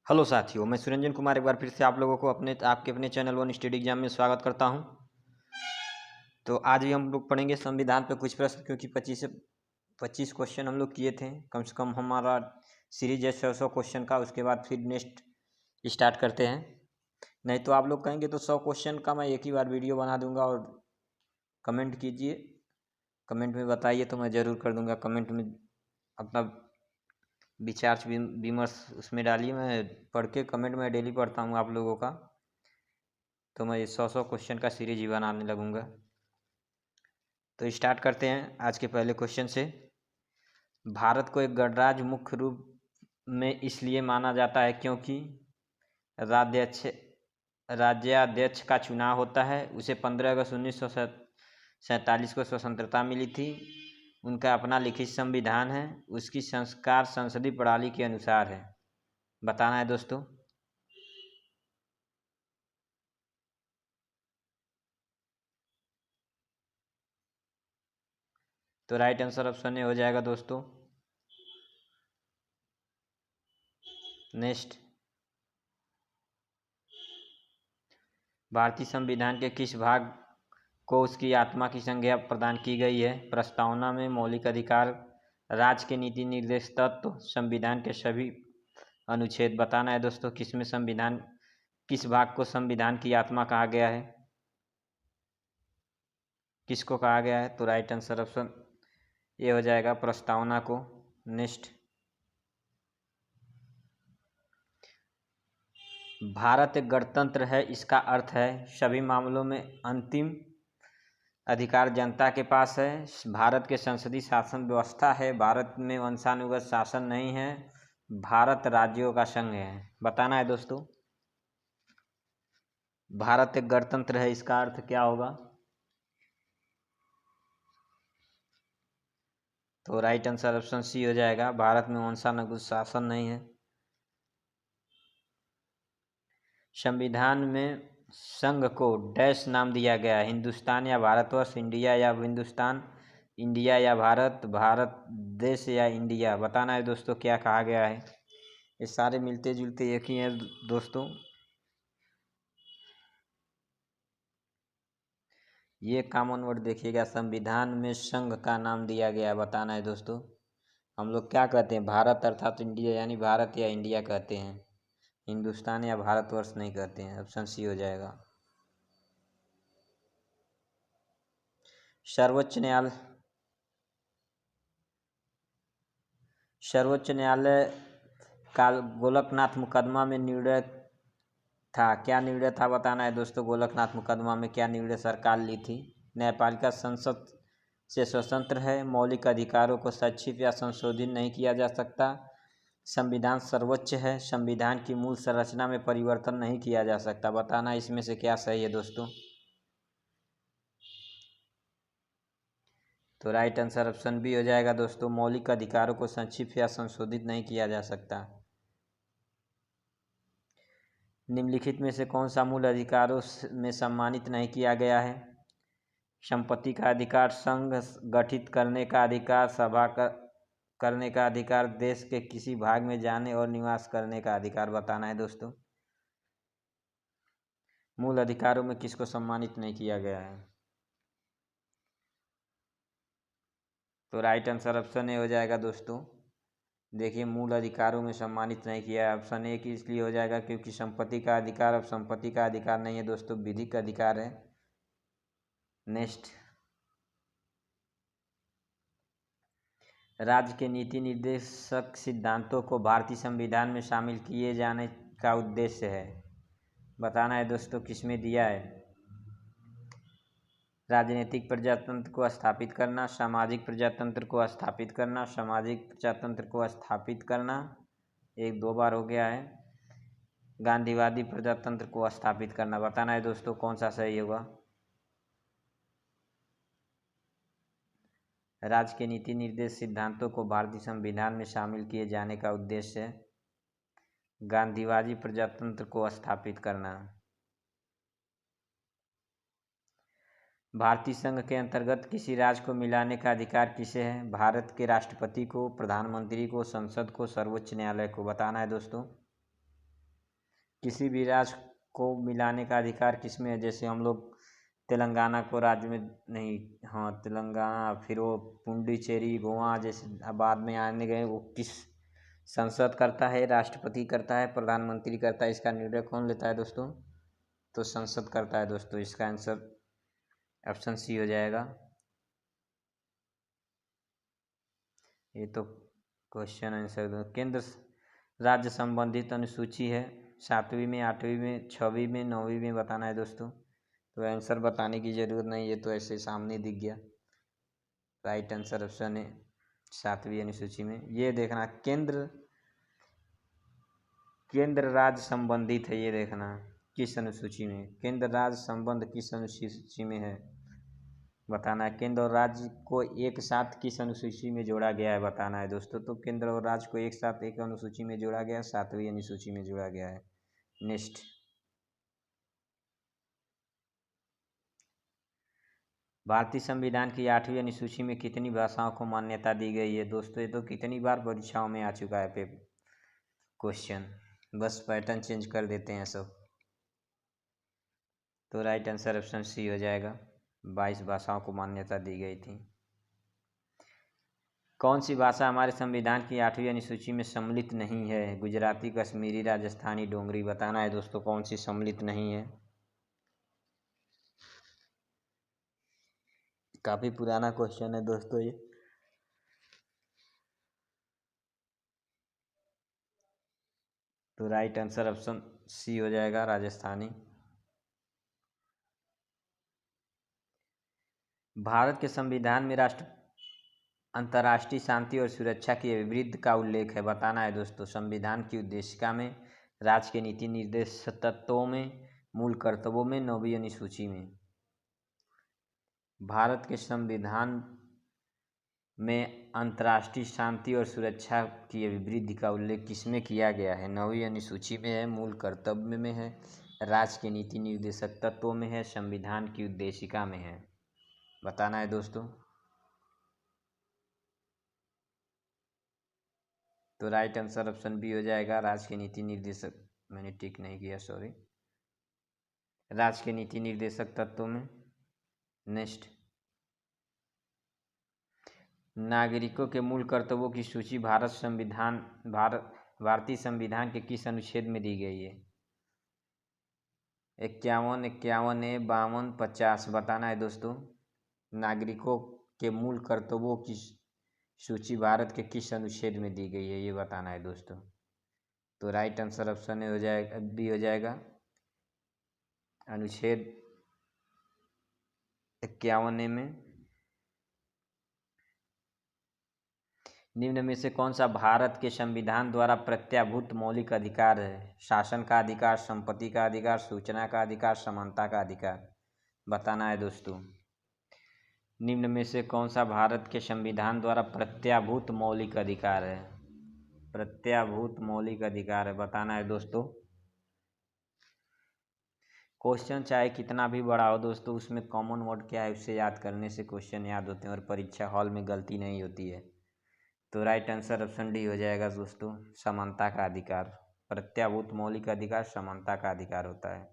Hello साथियों, मैं सुरंजन कुमार एक बार फिर से आप लोगों को आपके अपने चैनल वन स्टडी एग्जाम में स्वागत करता हूं। तो आज भी हम लोग पढ़ेंगे संविधान पे कुछ प्रश्न, क्योंकि 25 क्वेश्चन हम लोग किए थे। कम से कम हमारा सीरीज है 100 क्वेश्चन का। उसके बाद फिर नेक्स्ट स्टार्ट करते हैं। नहीं तो आप लोग कहेंगे तो 100 क्वेश्चन का मैं एक ही बार वीडियो बना दूंगा। और कमेंट कीजिए, कमेंट में बताइए तो मैं ज़रूर कर दूंगा। कमेंट में अपना विचार विमर्श उसमें डालिए। मैं पढ़ के कमेंट में डेली पढ़ता हूँ आप लोगों का, तो मैं 100 क्वेश्चन का सीरीज ही बनाने लगूँगा। तो स्टार्ट करते हैं आज के पहले क्वेश्चन से। भारत को एक गणराज्य मुख्य रूप में इसलिए माना जाता है क्योंकि राज्याध्यक्ष राज्याध्यक्ष का चुनाव होता है। उसे 15 अगस्त 1947 को स्वतंत्रता मिली थी। उनका अपना लिखित संविधान है। उसकी संस्कार संसदीय प्रणाली के अनुसार है। बताना है दोस्तों। तो राइट आंसर ऑप्शन ए हो जाएगा दोस्तों। नेक्स्ट, भारतीय संविधान के किस भाग को उसकी आत्मा की संज्ञा प्रदान की गई है? प्रस्तावना में मौलिक अधिकार, राज्य के नीति निर्देश तत्व, संविधान के सभी अनुच्छेद। बताना है दोस्तों किस भाग को संविधान की आत्मा कहा गया है, किसको कहा गया है? तो राइट आंसर ऑप्शन ये हो जाएगा, प्रस्तावना को। नेक्स्ट, भारत एक गणतंत्र है, इसका अर्थ है सभी मामलों में अंतिम अधिकार जनता के पास है। भारत के संसदीय शासन व्यवस्था है। भारत में वंशानुगत शासन नहीं है। भारत राज्यों का संघ है। बताना है दोस्तों, भारत एक गणतंत्र है, इसका अर्थ क्या होगा? तो राइट आंसर ऑप्शन सी हो जाएगा, भारत में वंशानुगत शासन नहीं है। संविधान में संघ को डैश नाम दिया गया है? हिंदुस्तान या भारतवर्ष, इंडिया या हिंदुस्तान, इंडिया या भारत, भारत देश या इंडिया। बताना है दोस्तों क्या कहा गया है। ये सारे मिलते जुलते एक ही हैं दोस्तों। ये कॉमन वर्ड देखिएगा, संविधान में संघ का नाम दिया गया। बताना है दोस्तों, हम लोग क्या कहते हैं? भारत अर्थात इंडिया, यानी भारत या इंडिया कहते हैं। हिंदुस्तान या भारतवर्ष नहीं कहते हैं। ऑप्शन सी हो जाएगा। सर्वोच्च न्यायालय का गोलकनाथ मुकदमा में निर्णय था, क्या निर्णय था? बताना है दोस्तों, गोलकनाथ मुकदमा में क्या निर्णय सरकार ली थी? न्यायपालिका संसद से स्वतंत्र है। मौलिक अधिकारों को संक्षिप्त या संशोधित नहीं किया जा सकता। संविधान सर्वोच्च है। संविधान की मूल संरचना में परिवर्तन नहीं किया जा सकता। बताना इसमें से क्या सही है दोस्तों। तो राइट आंसर ऑप्शन बी हो जाएगा दोस्तों, मौलिक अधिकारों को संक्षिप्त या संशोधित नहीं किया जा सकता। निम्नलिखित में से कौन सा मूल अधिकारों में सम्मानित नहीं किया गया है? संपत्ति का अधिकार, संघ गठित करने का अधिकार, करने का अधिकार, देश के किसी भाग में जाने और निवास करने का अधिकार। बताना है दोस्तों, मूल अधिकारों में किसको सम्मानित नहीं किया गया है? तो राइट आंसर ऑप्शन ए हो जाएगा दोस्तों। देखिए, मूल अधिकारों में सम्मानित नहीं किया है। ऑप्शन ए की इसलिए हो जाएगा क्योंकि संपत्ति का अधिकार अब संपत्ति का अधिकार नहीं है दोस्तों, विधिक अधिकार है। नेक्स्ट, राज्य के नीति निर्देशक सिद्धांतों को भारतीय संविधान में शामिल किए जाने का उद्देश्य है। बताना है दोस्तों किसमें दिया है? राजनीतिक प्रजातंत्र को स्थापित करना, सामाजिक प्रजातंत्र को स्थापित करना, सामाजिक प्रजातंत्र को स्थापित करना, एक दो बार हो गया है, गांधीवादी प्रजातंत्र को स्थापित करना। बताना है दोस्तों कौन सा सही होगा। राज्य के नीति निर्देश सिद्धांतों को भारतीय संविधान में शामिल किए जाने का उद्देश्य है गांधीवादी प्रजातंत्र को स्थापित करना। भारतीय संघ के अंतर्गत किसी राज्य को मिलाने का अधिकार किसे है? भारत के राष्ट्रपति को, प्रधानमंत्री को, संसद को, सर्वोच्च न्यायालय को। बताना है दोस्तों। किसी भी राज्य को मिलाने का अधिकार किसमें है? जैसे हम लोग तेलंगाना को राज्य में नहीं, हाँ तेलंगाना, फिर वो पुडुचेरी, गोवा जैसे बाद में आने गए, वो किस संसद करता है, राष्ट्रपति करता है, प्रधानमंत्री करता है, इसका निर्णय कौन लेता है दोस्तों? तो संसद करता है दोस्तों। इसका आंसर ऑप्शन सी हो जाएगा। ये तो क्वेश्चन आंसर दो। केंद्र राज्य संबंधित अनुसूची है 7वीं में, 8वीं में, 6वीं में, 9वीं में बताना है दोस्तों। तो आंसर बताने की ज़रूरत नहीं है, तो ऐसे सामने दिख गया। राइट आंसर ऑप्शन है 7वीं अनुसूची में। ये देखना केंद्र राज्य संबंधित है, ये देखना किस अनुसूची में, केंद्र राज्य संबंध किस अनुसूची में है बताना है। केंद्र और राज्य को एक साथ किस अनुसूची में जोड़ा गया है बताना है दोस्तों। तो केंद्र और राज्य को एक साथ एक अनुसूची में जोड़ा गया है, 7वीं अनुसूची में जोड़ा गया है। नेक्स्ट, भारतीय संविधान की 8वीं अनुसूची में कितनी भाषाओं को मान्यता दी गई है दोस्तों? ये तो कितनी बार परीक्षाओं में आ चुका है पेपर क्वेश्चन, बस पैटर्न चेंज कर देते हैं सब। तो राइट आंसर ऑप्शन सी हो जाएगा, 22 भाषाओं को मान्यता दी गई थी। कौन सी भाषा हमारे संविधान की 8वीं अनुसूची में सम्मिलित नहीं है? गुजराती, कश्मीरी, राजस्थानी, डोगरी बताना है दोस्तों कौन सी सम्मिलित नहीं है। काफ़ी पुराना क्वेश्चन है दोस्तों ये। तो राइट आंसर ऑप्शन सी हो जाएगा, राजस्थानी। भारत के संविधान में अंतर्राष्ट्रीय शांति और सुरक्षा की अभिवृद्धि का उल्लेख है बताना है दोस्तों। संविधान की उद्देशिका में, राज्य के नीति निर्देश तत्वों में, मूल कर्तव्यों में, 9वीं अनुसूची में। भारत के संविधान में अंतर्राष्ट्रीय शांति और सुरक्षा की अभिवृद्धि का उल्लेख किसमें किया गया है? 9वीं अनुसूची में है, मूल कर्तव्य में है, राज्य के नीति निर्देशक तत्वों में है, संविधान की उद्देशिका में है बताना है दोस्तों। तो राइट आंसर ऑप्शन बी हो जाएगा, राज्य के नीति निर्देशक, मैंने टिक नहीं किया सॉरी, राज्य के नीति निर्देशक तत्वों में। नेक्स्ट, नागरिकों के मूल कर्तव्यों की सूची भारतीय संविधान के किस अनुच्छेद में दी गई है? 51, 51A, 52, 50 बताना है दोस्तों। नागरिकों के मूल कर्तव्यों की सूची भारत के किस अनुच्छेद में दी गई है, ये बताना है दोस्तों। तो राइट आंसर ऑप्शन हो जाएगा, बी हो जाएगा, अनुच्छेद 51A में। निम्न में से कौन सा भारत के संविधान द्वारा प्रत्याभूत मौलिक अधिकार है? शासन का अधिकार, संपत्ति का अधिकार, सूचना का अधिकार, समानता का अधिकार बताना है दोस्तों। निम्न में से कौन सा भारत के संविधान द्वारा प्रत्याभूत मौलिक अधिकार है? प्रत्याभूत मौलिक अधिकार है बताना है दोस्तों। क्वेश्चन चाहे कितना भी बड़ा हो दोस्तों, उसमें कॉमन वर्ड क्या है उसे याद करने से क्वेश्चन याद होते हैं और परीक्षा हॉल में गलती नहीं होती है। तो राइट आंसर ऑप्शन डी हो जाएगा दोस्तों, समानता का अधिकार। प्रत्याभूत मौलिक अधिकार समानता का अधिकार होता है।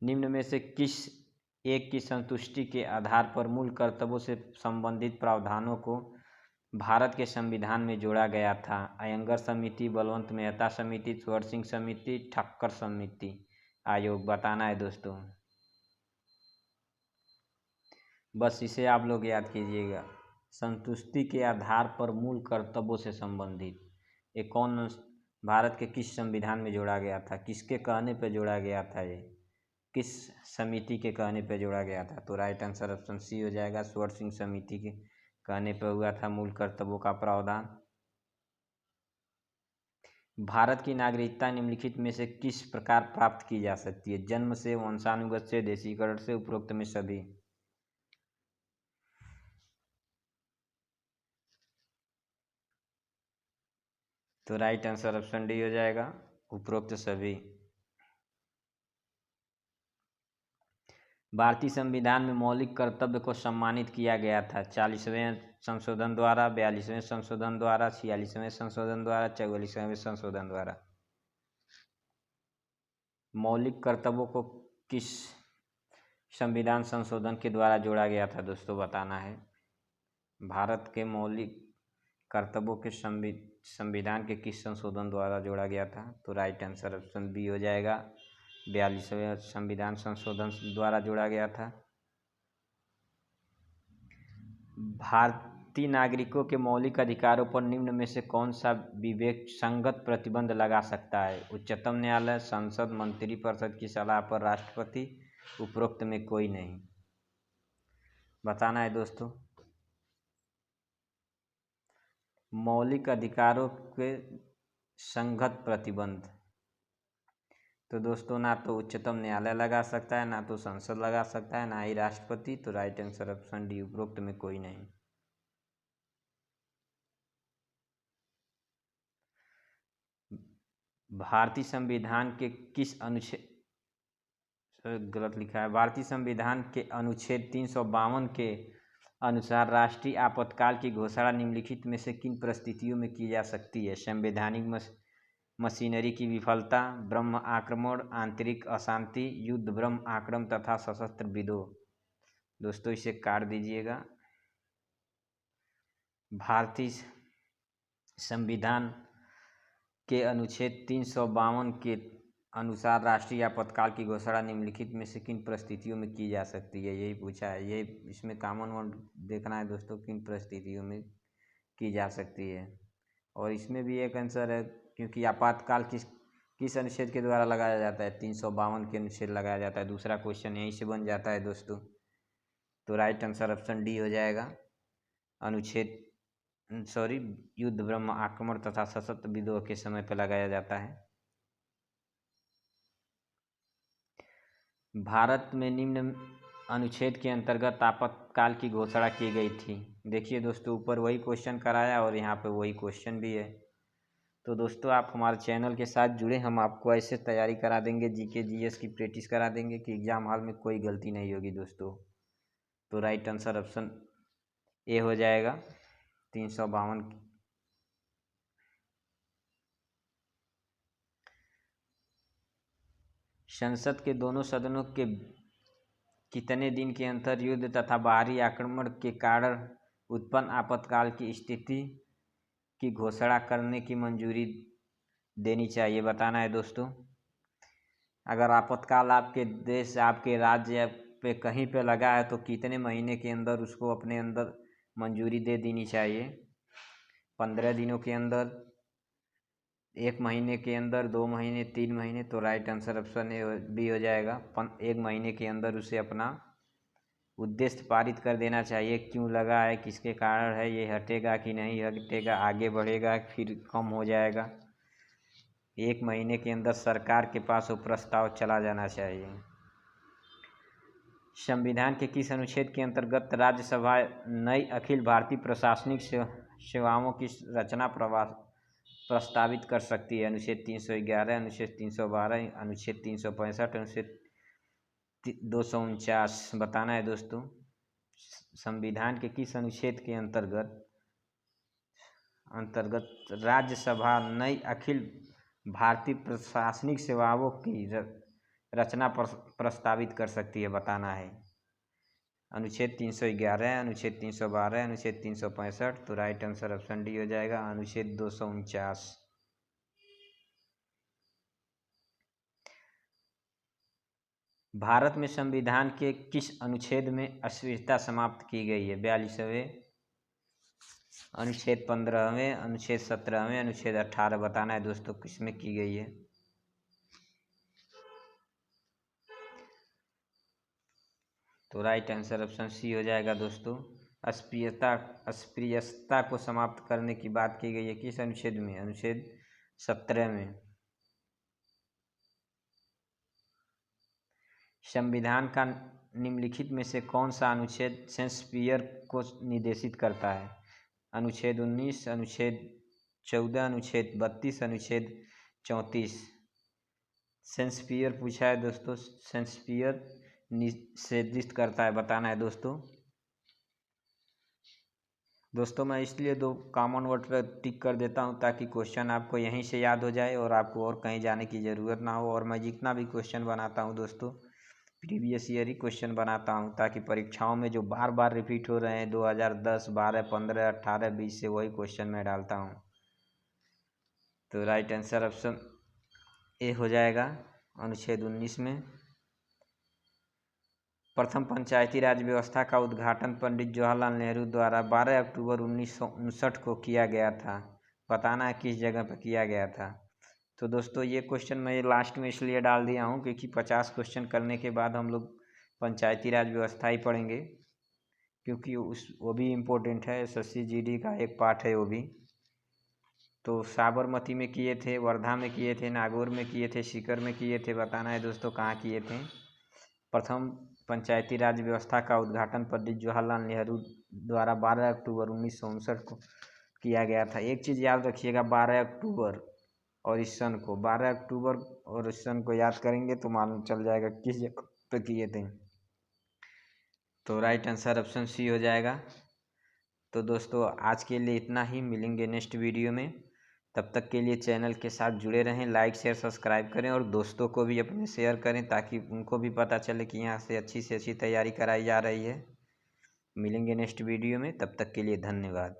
निम्न में से किस एक की संतुष्टि के आधार पर मूल कर्तव्यों से संबंधित प्रावधानों को भारत के संविधान में जोड़ा गया था? अयंगर समिति, बलवंत मेहता समिति, स्वर्ण सिंह समिति, ठक्कर समिति आयोग बताना है दोस्तों। बस इसे आप लोग याद कीजिएगा, संतुष्टि के आधार पर मूल कर्तव्यों से संबंधित। ये कौन भारत के किस संविधान में जोड़ा गया था, किसके कहने पर जोड़ा गया था, ये किस समिति के कहने पर जोड़ा गया था? तो राइट आंसर ऑप्शन सी हो जाएगा, स्वर्ण सिंह समिति के कहने पर हुआ था मूल कर्तव्यों का प्रावधान। भारत की नागरिकता निम्नलिखित में से किस प्रकार प्राप्त की जा सकती है? जन्म से, वंशानुगत से, देशीकरण से, उपरोक्त में सभी। तो राइट आंसर ऑप्शन डी हो जाएगा, उपरोक्त सभी। भारतीय संविधान में मौलिक कर्तव्य को सम्मानित किया गया था 40वें संशोधन द्वारा, 42वें संशोधन द्वारा, 46वें संशोधन द्वारा, 44वें संशोधन द्वारा। मौलिक कर्तव्यों को किस संविधान संशोधन के द्वारा जोड़ा गया था दोस्तों, बताना है। भारत के मौलिक कर्तव्यों के संविधान के किस संशोधन द्वारा जोड़ा गया था? तो राइट आंसर ऑप्शन बी हो जाएगा, 42वें संविधान संशोधन द्वारा जोड़ा गया था। भारतीय नागरिकों के मौलिक अधिकारों पर निम्न में से कौन सा विवेक संगत प्रतिबंध लगा सकता है? उच्चतम न्यायालय, संसद, मंत्रिपरिषद की सलाह पर राष्ट्रपति, उपरोक्त में कोई नहीं। बताना है दोस्तों। मौलिक अधिकारों के संगत प्रतिबंध, तो दोस्तों ना तो उच्चतम न्यायालय लगा सकता है, ना तो संसद लगा सकता है, ना ही राष्ट्रपति। तो राइट आंसर ऑप्शन डी, उपरोक्त में कोई नहीं। भारतीय संविधान के किस अनुच्छेद, गलत लिखा है, भारतीय संविधान के अनुच्छेद 352 के अनुसार राष्ट्रीय आपातकाल की घोषणा निम्नलिखित में से किन परिस्थितियों में की जा सकती है? संवैधानिक मशीनरी की विफलता, ब्रह्म आक्रमण, आंतरिक अशांति, युद्ध, ब्रह्म आक्रमण तथा सशस्त्र विद्रोह। दोस्तों इसे काट दीजिएगा। भारतीय संविधान के अनुच्छेद 352 के अनुसार राष्ट्रीय आपातकाल की घोषणा निम्नलिखित में से किन परिस्थितियों में की जा सकती है, यही पूछा है। ये इसमें कॉमन वर्ड देखना है दोस्तों, किन परिस्थितियों में की जा सकती है। और इसमें भी एक आंसर है, क्योंकि आपातकाल किस अनुच्छेद के द्वारा लगाया जाता है? 352 के अनुच्छेद लगाया जाता है। दूसरा क्वेश्चन यहीं से बन जाता है दोस्तों। तो राइट आंसर ऑप्शन डी हो जाएगा, युद्ध, ब्रह्म आक्रमण तथा सशस्त्र विद्रोह के समय पर लगाया जाता है। भारत में निम्न अनुच्छेद के अंतर्गत आपातकाल की घोषणा की गई थी। देखिए दोस्तों, ऊपर वही क्वेश्चन कराया और यहाँ पे वही क्वेश्चन भी है। तो दोस्तों आप हमारे चैनल के साथ जुड़े, हम आपको ऐसे तैयारी करा देंगे, जीके जीएस की प्रैक्टिस करा देंगे कि एग्ज़ाम हॉल में कोई गलती नहीं होगी दोस्तों। तो राइट आंसर ऑप्शन ए हो जाएगा, 352। संसद के दोनों सदनों के कितने दिन के अंतर युद्ध तथा बाहरी आक्रमण के कारण उत्पन्न आपातकाल की स्थिति की घोषणा करने की मंजूरी देनी चाहिए? बताना है दोस्तों। अगर आपातकाल आपके देश, आपके राज्य पे कहीं पे लगा है तो कितने महीने के अंदर उसको अपने अंदर मंजूरी दे देनी चाहिए? 15 दिनों के अंदर, 1 महीने के अंदर, 2 महीने, 3 महीने। तो right answer option A B हो जाएगा, 1 महीने के अंदर उसे अपना उद्देश्य पारित कर देना चाहिए। क्यों लगा है, किसके कारण है, ये हटेगा कि नहीं हटेगा, आगे बढ़ेगा फिर कम हो जाएगा। 1 महीने के अंदर सरकार के पास वो प्रस्ताव चला जाना चाहिए। संविधान के किस अनुच्छेद के अंतर्गत राज्यसभा नई अखिल भारतीय प्रशासनिक सेवाओं की रचना प्रस्तावित कर सकती है? अनुच्छेद 311, अनुच्छेद 312, अनुच्छेद 365, अनुच्छेद 249। बताना है दोस्तों। संविधान के किस अनुच्छेद के अंतर्गत राज्यसभा नई अखिल भारतीय प्रशासनिक सेवाओं की रचना प्रस्तावित कर सकती है? बताना है। अनुच्छेद 311, अनुच्छेद 312, अनुच्छेद 365। तो राइट आंसर ऑप्शन डी हो जाएगा, अनुच्छेद 249। भारत में संविधान के किस अनुच्छेद में अस्पृश्यता समाप्त की गई है? 42वें, अनुच्छेद 15वें, अनुच्छेद 17वें, अनुच्छेद 18। बताना है दोस्तों किस में की गई है। तो राइट आंसर ऑप्शन सी हो जाएगा दोस्तों, अस्पृश्यता को समाप्त करने की बात की गई है किस अनुच्छेद में? अनुच्छेद 17 में। संविधान का निम्नलिखित में से कौन सा अनुच्छेद शेक्सपियर को निर्देशित करता है? अनुच्छेद 19, अनुच्छेद 14, अनुच्छेद 32, अनुच्छेद 34। शेक्सपियर पूछा है दोस्तों। शेक्सपियर निर्दिष्ट करता है, बताना है दोस्तों। मैं इसलिए 2 कॉमन वर्ड पर टिक कर देता हूं ताकि क्वेश्चन आपको यहीं से याद हो जाए और आपको और कहीं जाने की ज़रूरत ना हो। और मैं जितना भी क्वेश्चन बनाता हूं दोस्तों, प्रीवियस ईयर ही क्वेश्चन बनाता हूं ताकि परीक्षाओं में जो बार बार रिपीट हो रहे हैं 2010, 12, 15, 18, 20 से वही क्वेश्चन मैं डालता हूं। तो राइट आंसर ऑप्शन ए हो जाएगा अनुच्छेद 19 में। प्रथम पंचायती राज व्यवस्था का उद्घाटन पंडित जवाहरलाल नेहरू द्वारा 12 अक्टूबर 1959 को किया गया था। बताना है किस जगह पर किया गया था। तो दोस्तों ये क्वेश्चन मैं लास्ट में इसलिए डाल दिया हूँ क्योंकि 50 क्वेश्चन करने के बाद हम लोग पंचायती राज व्यवस्था ही पढ़ेंगे, क्योंकि वो भी इम्पोर्टेंट है, SSC GD का एक पार्ट है वो भी। तो साबरमती में किए थे, वर्धा में किए थे, नागौर में किए थे, सीकर में किए थे। बताना है दोस्तों कहाँ किए थे। प्रथम पंचायती राज व्यवस्था का उद्घाटन पंडित जवाहरलाल नेहरू द्वारा 12 अक्टूबर 1959 को किया गया था। एक चीज़ याद रखिएगा, 12 अक्टूबर और इस सन को, 12 अक्टूबर और इस सन को याद करेंगे तो मालूम चल जाएगा किस जगह पे किए थे। तो राइट आंसर ऑप्शन सी हो जाएगा। तो दोस्तों आज के लिए इतना ही, मिलेंगे नेक्स्ट वीडियो में। तब तक के लिए चैनल के साथ जुड़े रहें, लाइक शेयर सब्सक्राइब करें और दोस्तों को भी अपने शेयर करें ताकि उनको भी पता चले कि यहाँ से अच्छी तैयारी कराई जा रही है। मिलेंगे नेक्स्ट वीडियो में, तब तक के लिए धन्यवाद।